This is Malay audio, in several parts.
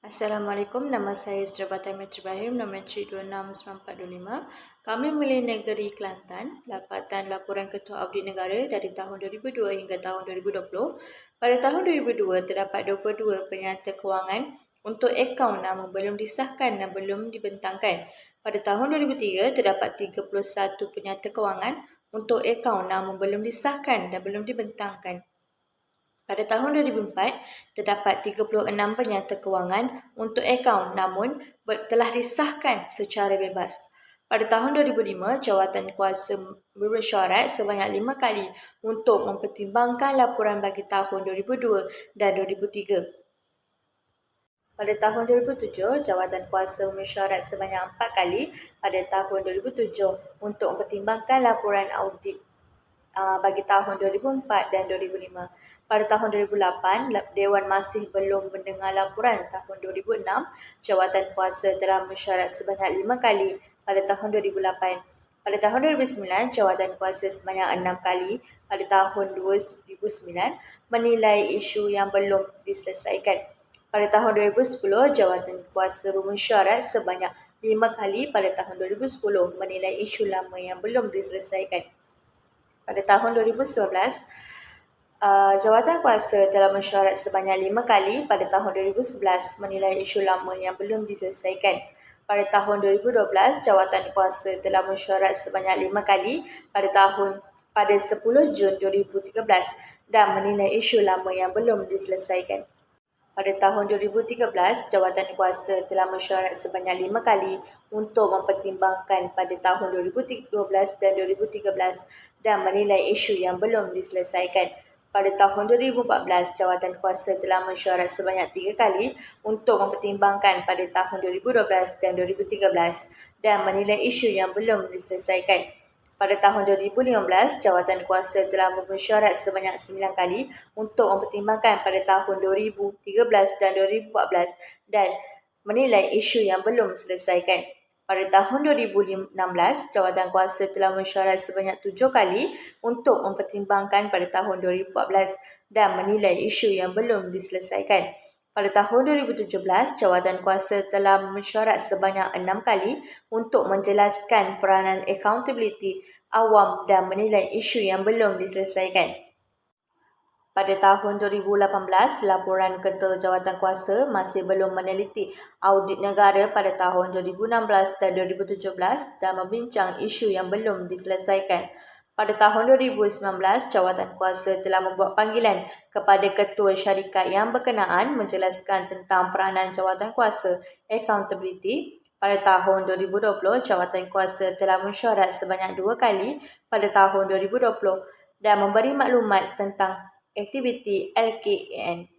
Assalamualaikum, nama saya Sri Batami Ibrahim, nombor 369425. Kami memilih negeri Kelantan, dapatan laporan Ketua Audit Negara dari tahun 2002 hingga tahun 2020. Pada tahun 2002, terdapat 22 penyata kewangan untuk akaun namun belum disahkan dan belum dibentangkan. Pada tahun 2003, terdapat 31 penyata kewangan untuk akaun namun belum disahkan dan belum dibentangkan. Pada tahun 2004, terdapat 36 penyata kewangan untuk akaun namun telah disahkan secara bebas. Pada tahun 2005, jawatan kuasa bermesyuarat sebanyak 5 kali untuk mempertimbangkan laporan bagi tahun 2002 dan 2003. Pada tahun 2007, jawatan kuasa bermesyuarat sebanyak 4 kali pada tahun 2007 untuk mempertimbangkan laporan audit bagi tahun 2004 dan 2005. Pada tahun 2008, Dewan masih belum mendengar laporan. Tahun 2006, jawatan kuasa telah mesyuarat sebanyak 5 kali pada tahun 2008. Pada tahun 2009, jawatan kuasa sebanyak 6 kali pada tahun 2009 menilai isu yang belum diselesaikan. Pada tahun 2010, jawatan kuasa bermesyuarat sebanyak 5 kali pada tahun 2010 menilai isu lama yang belum diselesaikan. Pada tahun 2011, jawatan kuasa telah mesyuarat sebanyak 5 kali pada tahun 2011 menilai isu lama yang belum diselesaikan. Pada tahun 2012, jawatan kuasa telah mesyuarat sebanyak 5 kali pada 10 Jun 2013 dan menilai isu lama yang belum diselesaikan. Pada tahun 2013, jawatan kuasa telah mesyuarat sebanyak 5 kali untuk mempertimbangkan pada tahun 2012 dan 2013 dan menilai isu yang belum diselesaikan. Pada tahun 2014, jawatan kuasa telah mesyuarat sebanyak 3 kali untuk mempertimbangkan pada tahun 2012 dan 2013 dan menilai isu yang belum diselesaikan. Pada tahun 2015, jawatan kuasa telah bermesyuarat sebanyak 9 kali untuk mempertimbangkan pada tahun 2013 dan 2014 dan menilai isu yang belum diselesaikan. Pada tahun 2016, jawatan kuasa telah mesyuarat sebanyak 7 kali untuk mempertimbangkan pada tahun 2014 dan menilai isu yang belum diselesaikan. Pada tahun 2017, jawatan kuasa telah mesyuarat sebanyak 6 kali untuk menjelaskan peranan accountability awam dan menilai isu yang belum diselesaikan. Pada tahun 2018, laporan Ketua Jawatan Kuasa masih belum meneliti audit negara pada tahun 2016 dan 2017 dan membincang isu yang belum diselesaikan. Pada tahun 2019, jawatan kuasa telah membuat panggilan kepada ketua syarikat yang berkenaan menjelaskan tentang peranan jawatan kuasa accountability. Pada tahun 2020, jawatan kuasa telah mesyuarat sebanyak 2 kali pada tahun 2020 dan memberi maklumat tentang aktiviti LKAN.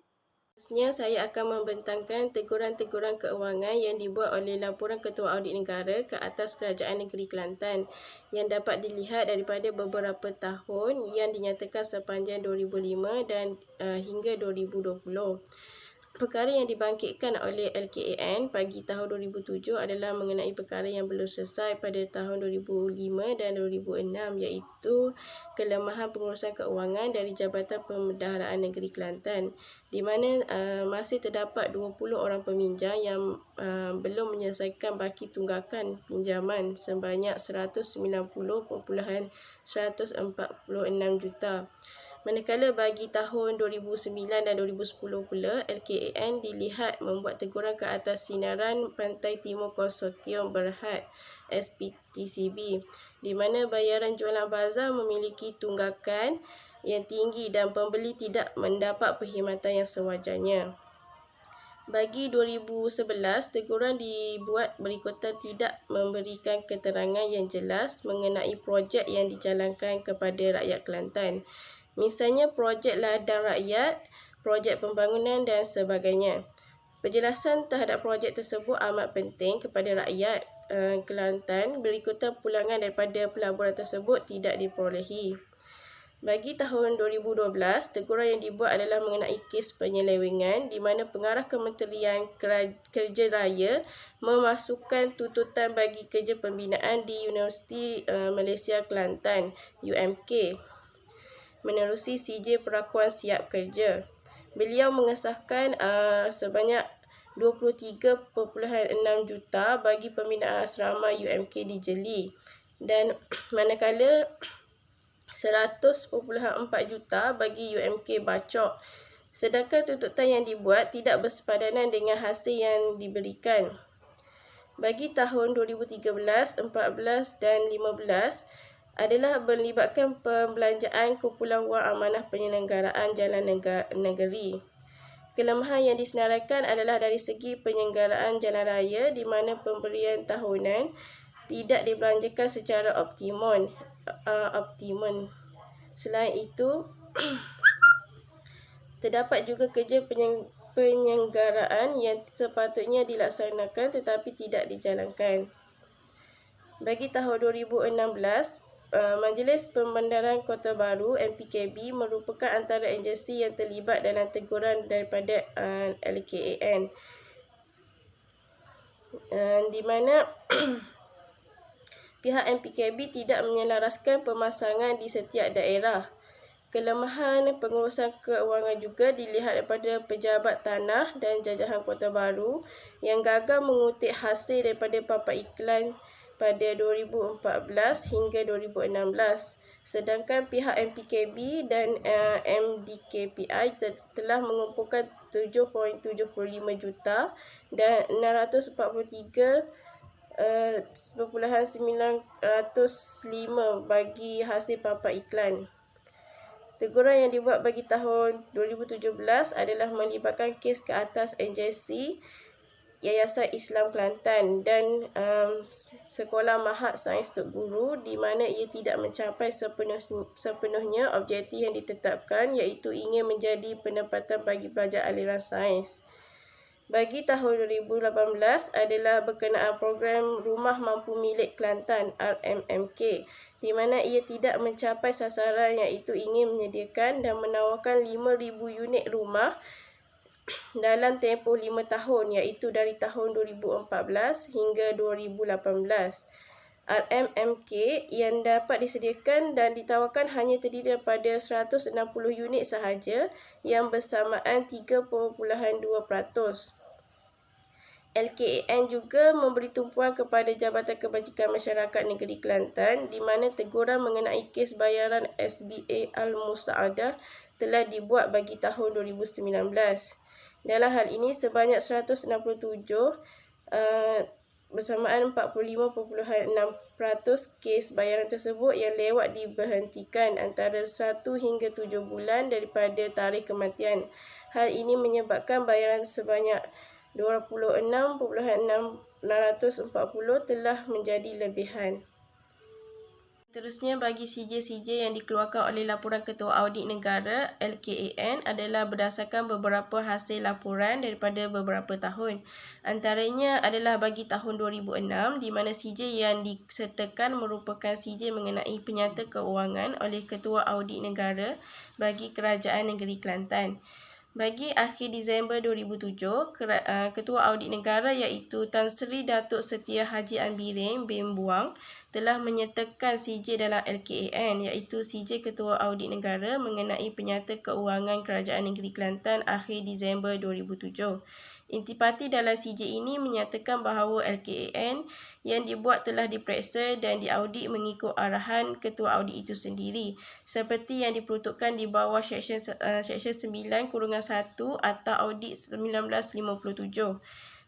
Seterusnya, saya akan membentangkan teguran-teguran keuangan yang dibuat oleh laporan Ketua Audit Negara ke atas Kerajaan Negeri Kelantan yang dapat dilihat daripada beberapa tahun yang dinyatakan sepanjang 2005 dan hingga 2020. Perkara yang dibangkitkan oleh LKAN pagi tahun 2007 adalah mengenai perkara yang belum selesai pada tahun 2005 dan 2006 iaitu kelemahan pengurusan keuangan dari Jabatan Pembendaharaan Negeri Kelantan di mana masih terdapat 20 orang peminjam yang belum menyelesaikan baki tunggakan pinjaman sebanyak 190.146 juta. Manakala bagi tahun 2009 dan 2010 pula, LKAN dilihat membuat teguran ke atas Sinaran Pantai Timur Konsortium Berhad SPTCB di mana bayaran jualan bazar memiliki tunggakan yang tinggi dan pembeli tidak mendapat perkhidmatan yang sewajarnya. Bagi 2011, teguran dibuat berikutan tidak memberikan keterangan yang jelas mengenai projek yang dijalankan kepada rakyat Kelantan. Misalnya projek ladang rakyat, projek pembangunan dan sebagainya. Penjelasan terhadap projek tersebut amat penting kepada rakyat Kelantan berikutan pulangan daripada pelaburan tersebut tidak diperolehi. Bagi tahun 2012, teguran yang dibuat adalah mengenai kes penyelewengan di mana pengarah Kementerian Kerja Raya memasukkan tuntutan bagi kerja pembinaan di Universiti Malaysia Kelantan UMK menerusi CJ Perakuan Siap Kerja. Beliau mengesahkan sebanyak 23.6 juta bagi pembinaan asrama UMK di Jeli, dan manakala 100.4 juta bagi UMK Bacok. Sedangkan tuntutan yang dibuat tidak bersepadanan dengan hasil yang diberikan. Bagi tahun 2013, 14 dan 15 adalah melibatkan pembelanjaan kumpulan wang amanah penyelenggaraan jalan negeri. Kelemahan yang disenaraikan adalah dari segi penyelenggaraan jalan raya di mana pemberian tahunan tidak dibelanjakan secara optimum. Selain itu, terdapat juga kerja penyelenggaraan yang sepatutnya dilaksanakan tetapi tidak dijalankan. Bagi tahun 2016, Majlis Pembandaran Kota Baru MPKB merupakan antara agensi yang terlibat dalam teguran daripada LKAN, di mana pihak MPKB tidak menyelaraskan pemasangan di setiap daerah. Kelemahan pengurusan keuangan juga dilihat daripada pejabat tanah dan jajahan Kota Baru yang gagal mengutip hasil daripada papan iklan pada 2014 hingga 2016. Sedangkan pihak MPKB dan MDKPI telah mengumpulkan 7.75 juta dan 643.905 bagi hasil papan iklan. Teguran yang dibuat bagi tahun 2017 adalah melibatkan kes ke atas agensi Yayasan Islam Kelantan dan Sekolah Mahat Sains Tok Guru, di mana ia tidak mencapai sepenuhnya objektif yang ditetapkan, iaitu ingin menjadi penempatan bagi pelajar aliran sains. Bagi tahun 2018 adalah berkenaan program Rumah Mampu Milik Kelantan RMMK, di mana ia tidak mencapai sasaran, iaitu ingin menyediakan dan menawarkan 5,000 unit rumah dalam tempoh 5 tahun, iaitu dari tahun 2014 hingga 2018. RMMK yang dapat disediakan dan ditawarkan hanya terdiri daripada 160 unit sahaja, yang bersamaan 3.2%. LKAN juga memberi tumpuan kepada Jabatan Kebajikan Masyarakat Negeri Kelantan, di mana teguran mengenai kes bayaran SBA Al-Musaadah telah dibuat bagi tahun 2019. Dalam hal ini, sebanyak 167 bersamaan 45.6% kes bayaran tersebut yang lewat diberhentikan antara 1 hingga 7 bulan daripada tarikh kematian. Hal ini menyebabkan bayaran sebanyak 26.640 telah menjadi lebihan. Seterusnya, bagi CJ yang dikeluarkan oleh Laporan Ketua Audit Negara LKAN adalah berdasarkan beberapa hasil laporan daripada beberapa tahun. Antaranya adalah bagi tahun 2006, di mana CJ yang disertakan merupakan CJ mengenai penyata keuangan oleh Ketua Audit Negara bagi Kerajaan Negeri Kelantan. Bagi akhir Disember 2007, Ketua Audit Negara iaitu Tan Sri Datuk Setia Haji Ambiring bin Buang telah menyertakan CJ dalam LKAN, iaitu CJ Ketua Audit Negara mengenai penyata keuangan Kerajaan Negeri Kelantan akhir Disember 2007. Intipati dalam CJ ini menyatakan bahawa LKAN yang dibuat telah diperiksa dan diaudit mengikut arahan Ketua Audit itu sendiri, seperti yang diperuntukkan di bawah Seksyen 9/1 Akta Audit 1957.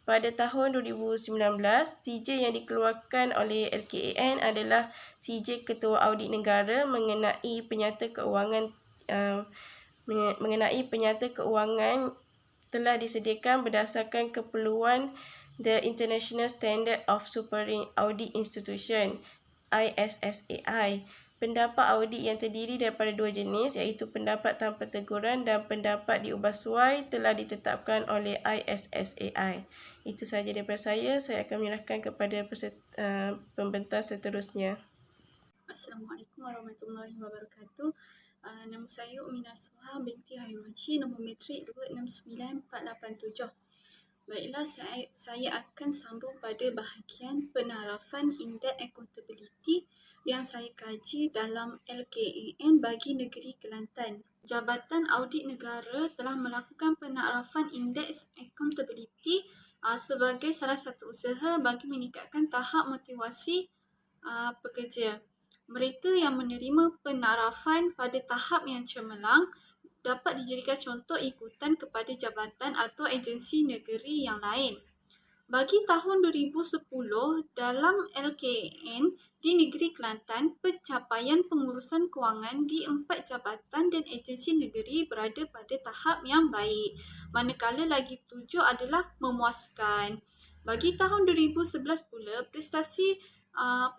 Pada tahun 2019, CJ yang dikeluarkan oleh LKAN adalah CJ Ketua Audit Negara mengenai penyata keuangan telah disediakan berdasarkan keperluan The International Standard of Supervisory Audit Institution ISSAI. Pendapat audit yang terdiri daripada dua jenis, iaitu pendapat tanpa teguran dan pendapat diubah suai, telah ditetapkan oleh ISSAI. Itu sahaja daripada saya. Saya akan menyerahkan kepada pembentang seterusnya. Assalamualaikum warahmatullahi wabarakatuh. Nama saya Umina Suha binti Hayuaci, nombor matrik 269487. Baiklah, saya akan sambung pada bahagian penarafan Indeks Accountability yang saya kaji dalam LKAN bagi negeri Kelantan. Jabatan Audit Negara telah melakukan penarafan Indeks Accountability sebagai salah satu usaha bagi meningkatkan tahap motivasi pekerja. Mereka yang menerima penarafan pada tahap yang cemerlang dapat dijadikan contoh ikutan kepada jabatan atau agensi negeri yang lain. Bagi tahun 2010, dalam LKN di negeri Kelantan, pencapaian pengurusan kewangan di 4 jabatan dan agensi negeri berada pada tahap yang baik, manakala lagi 7 adalah memuaskan. Bagi tahun 2011 pula, prestasi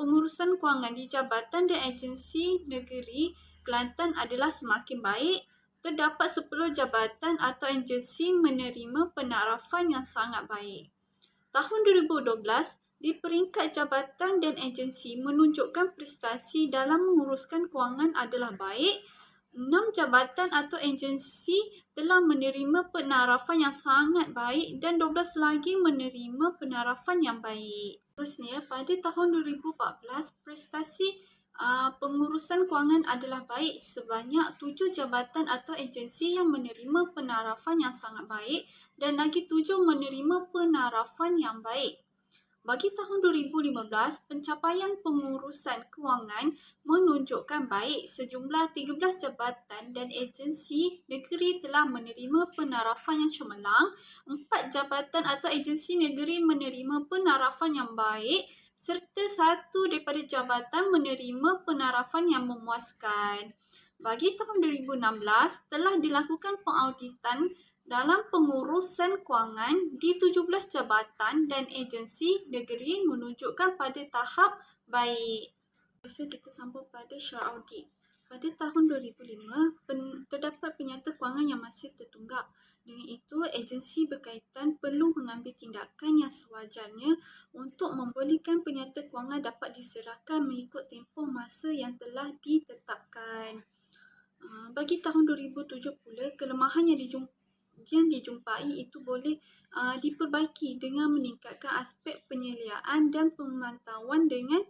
pengurusan kewangan di jabatan dan agensi negeri Kelantan adalah semakin baik. Terdapat 10 jabatan atau agensi menerima penarafan yang sangat baik. Tahun 2012, di peringkat jabatan dan agensi menunjukkan prestasi dalam menguruskan kewangan adalah baik. 6 jabatan atau agensi telah menerima penarafan yang sangat baik dan 12 lagi menerima penarafan yang baik. Terusnya, pada tahun 2014, prestasi pengurusan kewangan adalah baik sebanyak 7 jabatan atau agensi yang menerima penarafan yang sangat baik dan lagi 7 menerima penarafan yang baik. Bagi tahun 2015, pencapaian pengurusan kewangan menunjukkan baik. Sejumlah 13 jabatan dan agensi negeri telah menerima penarafan yang cemerlang, 4 jabatan atau agensi negeri menerima penarafan yang baik serta 1 daripada jabatan menerima penarafan yang memuaskan. Bagi tahun 2016, telah dilakukan pengauditan dalam pengurusan kewangan di 17 jabatan dan agensi negeri menunjukkan pada tahap baik. Seterusnya kita sambung pada syarat audit. Pada tahun 2005, terdapat penyata kewangan yang masih tertunggak. Dengan itu, agensi berkaitan perlu mengambil tindakan yang sewajarnya untuk membolehkan penyata kewangan dapat diserahkan mengikut tempoh masa yang telah ditetapkan. Bagi tahun 2007 pula, kelemahan yang dijumpai itu boleh diperbaiki dengan meningkatkan aspek penyeliaan dan pemantauan dengan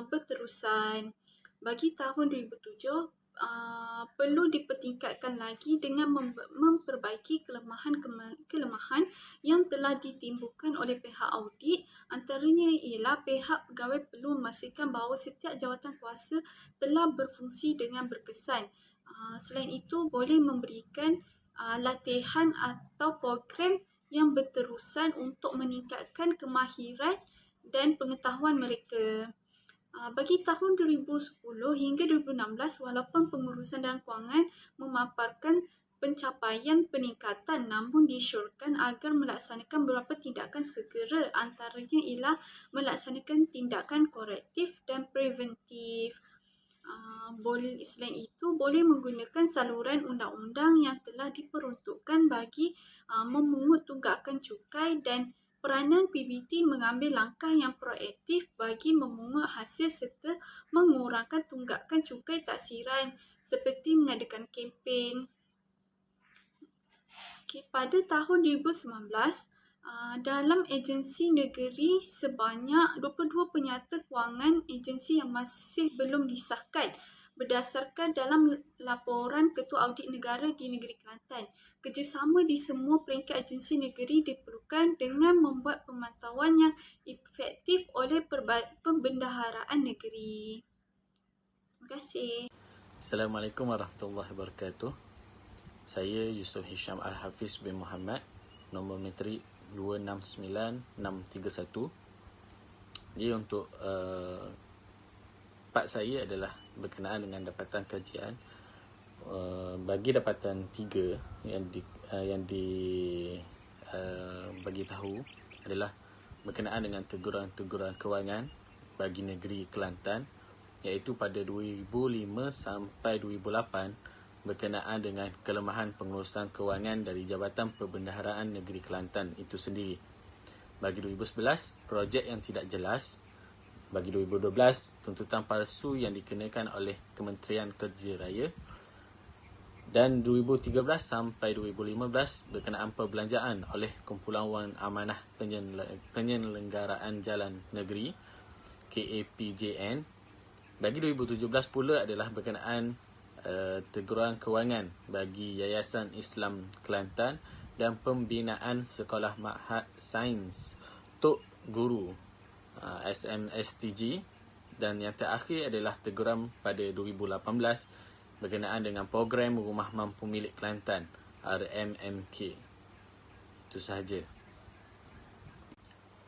berterusan. Bagi tahun 2007, perlu dipertingkatkan lagi dengan memperbaiki kelemahan yang telah ditimbulkan oleh pihak audit. Antaranya ialah pihak pegawai perlu memastikan bahawa setiap jawatan kuasa telah berfungsi dengan berkesan. Selain itu, boleh memberikan latihan atau program yang berterusan untuk meningkatkan kemahiran dan pengetahuan mereka. Bagi tahun 2010 hingga 2016, walaupun pengurusan dan kewangan memaparkan pencapaian peningkatan, namun disyorkan agar melaksanakan beberapa tindakan segera, antaranya ialah melaksanakan tindakan korektif dan preventif. Selain itu, boleh menggunakan saluran undang-undang yang telah diperuntukkan bagi memungut tunggakan cukai dan peranan PBT mengambil langkah yang proaktif bagi memungut hasil serta mengurangkan tunggakan cukai taksiran seperti mengadakan kempen. Pada tahun 2019, dalam agensi negeri sebanyak 22 penyata kewangan agensi yang masih belum disahkan berdasarkan dalam laporan Ketua Audit Negara di negeri Kelantan. Kerjasama di semua peringkat agensi negeri diperlukan dengan membuat pemantauan yang efektif oleh Perbendaharaan Negeri. Terima kasih. Assalamualaikum warahmatullahi wabarakatuh. Saya Yusuf Hisham Al-Hafiz bin Muhammad, nombor metrik 269631. Jadi untuk part saya adalah berkenaan dengan dapatan kajian. Bagi dapatan 3 yang bagi tahu adalah berkenaan dengan teguran-teguran kewangan bagi negeri Kelantan, iaitu pada 2005 sampai 2008 berkenaan dengan kelemahan pengurusan kewangan dari Jabatan Perbendaharaan Negeri Kelantan itu sendiri. Bagi 2011, projek yang tidak jelas. Bagi 2012, tuntutan palsu yang dikenakan oleh Kementerian Kerja Raya. Dan 2013 sampai 2015 berkenaan perbelanjaan oleh Kumpulan Wang Amanah Penyelenggaraan Jalan Negeri KAPJN. Bagi 2017 pula adalah berkenaan teguran kewangan bagi Yayasan Islam Kelantan dan pembinaan Sekolah Ma'had Sains Tok Guru SMSTG, dan yang terakhir adalah teguran pada 2018 berkenaan dengan program Rumah Mampu Milik Kelantan RMMK. Itu sahaja.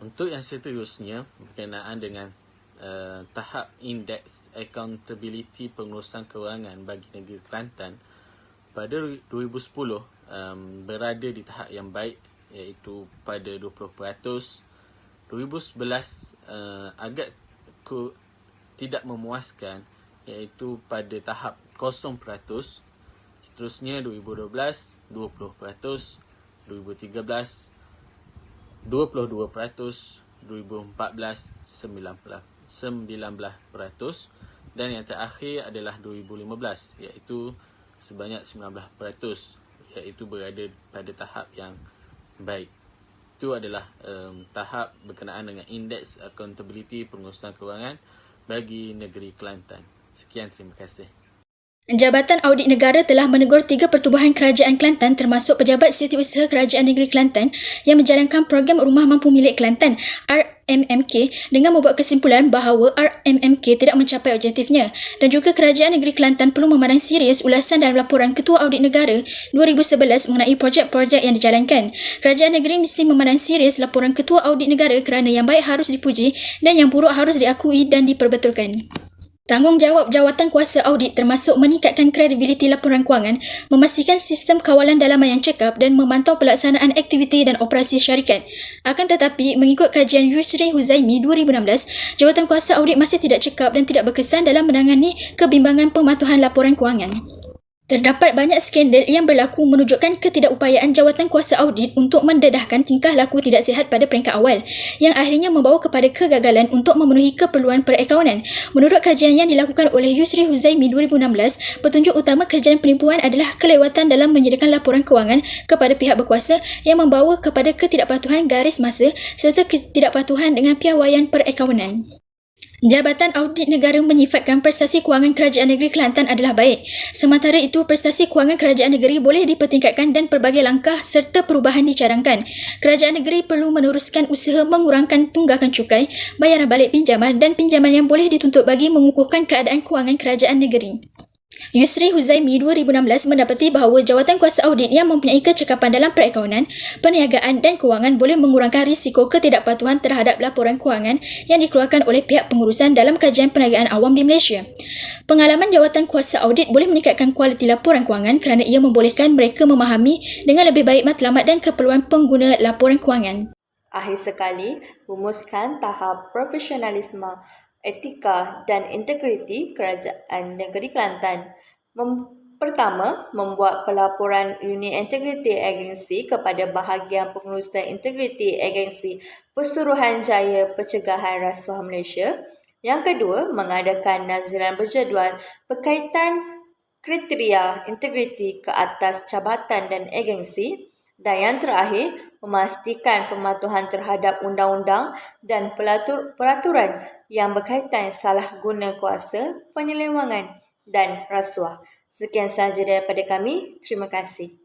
Untuk yang seterusnya berkenaan dengan tahap Indeks Accountability Pengurusan Kewangan bagi negeri Kelantan, pada 2010 berada di tahap yang baik, iaitu pada 20%. 2011 agak tidak memuaskan, iaitu pada tahap 0%. Seterusnya 2012 20%, 2013 22%, 2014 19%, dan yang terakhir adalah 2015, iaitu sebanyak 19%, iaitu berada pada tahap yang baik. Itu adalah tahap berkenaan dengan Indeks Accountability Pengurusan Kewangan bagi negeri Kelantan. Sekian, terima kasih. Jabatan Audit Negara telah menegur 3 pertubuhan kerajaan Kelantan termasuk Pejabat Setiausaha Kerajaan Negeri Kelantan yang menjalankan program Rumah Mampu Milik Kelantan RMMK dengan membuat kesimpulan bahawa RMMK tidak mencapai objektifnya, dan juga Kerajaan Negeri Kelantan perlu memandang serius ulasan dalam laporan Ketua Audit Negara 2011 mengenai projek-projek yang dijalankan. Kerajaan negeri mesti memandang serius laporan Ketua Audit Negara kerana yang baik harus dipuji dan yang buruk harus diakui dan diperbetulkan. Tanggungjawab jawatan kuasa audit termasuk meningkatkan kredibiliti laporan kewangan, memastikan sistem kawalan dalaman yang cekap dan memantau pelaksanaan aktiviti dan operasi syarikat. Akan tetapi, mengikut kajian Yusri Huzaimi 2016, jawatan kuasa audit masih tidak cekap dan tidak berkesan dalam menangani kebimbangan pematuhan laporan kewangan. Terdapat banyak skandal yang berlaku menunjukkan ketidakupayaan jawatan kuasa audit untuk mendedahkan tingkah laku tidak sihat pada peringkat awal, yang akhirnya membawa kepada kegagalan untuk memenuhi keperluan perakaunan. Menurut kajian yang dilakukan oleh Yusri Huzaimi 2016, petunjuk utama kajian penipuan adalah kelewatan dalam menyediakan laporan kewangan kepada pihak berkuasa yang membawa kepada ketidakpatuhan garis masa serta ketidakpatuhan dengan piawaian perakaunan. Jabatan Audit Negara menyifatkan prestasi kewangan Kerajaan Negeri Kelantan adalah baik. Sementara itu, prestasi kewangan Kerajaan Negeri boleh dipertingkatkan dan pelbagai langkah serta perubahan dicadangkan. Kerajaan Negeri perlu meneruskan usaha mengurangkan tunggakan cukai, bayaran balik pinjaman dan pinjaman yang boleh dituntut bagi mengukuhkan keadaan kewangan Kerajaan Negeri. Yusri Huzaimi 2016 mendapati bahawa jawatan kuasa audit yang mempunyai kecekapan dalam perakaunan, perniagaan dan kewangan boleh mengurangkan risiko ketidakpatuhan terhadap laporan kewangan yang dikeluarkan oleh pihak pengurusan dalam kajian perniagaan awam di Malaysia. Pengalaman jawatan kuasa audit boleh meningkatkan kualiti laporan kewangan kerana ia membolehkan mereka memahami dengan lebih baik matlamat dan keperluan pengguna laporan kewangan. Akhir sekali, rumuskan tahap profesionalisme, etika dan integriti Kerajaan Negeri Kelantan. Pertama, membuat pelaporan Unit Integriti Agensi kepada bahagian pengurusan Integriti Agensi Pesuruhanjaya Pencegahan Rasuah Malaysia. Yang kedua, mengadakan naziran berjadual berkaitan kriteria integriti ke atas jabatan dan agensi. Dan yang terakhir, memastikan pematuhan terhadap undang-undang dan peraturan yang berkaitan salah guna kuasa, penyelewangan dan rasuah. Sekian sahaja daripada kami. Terima kasih.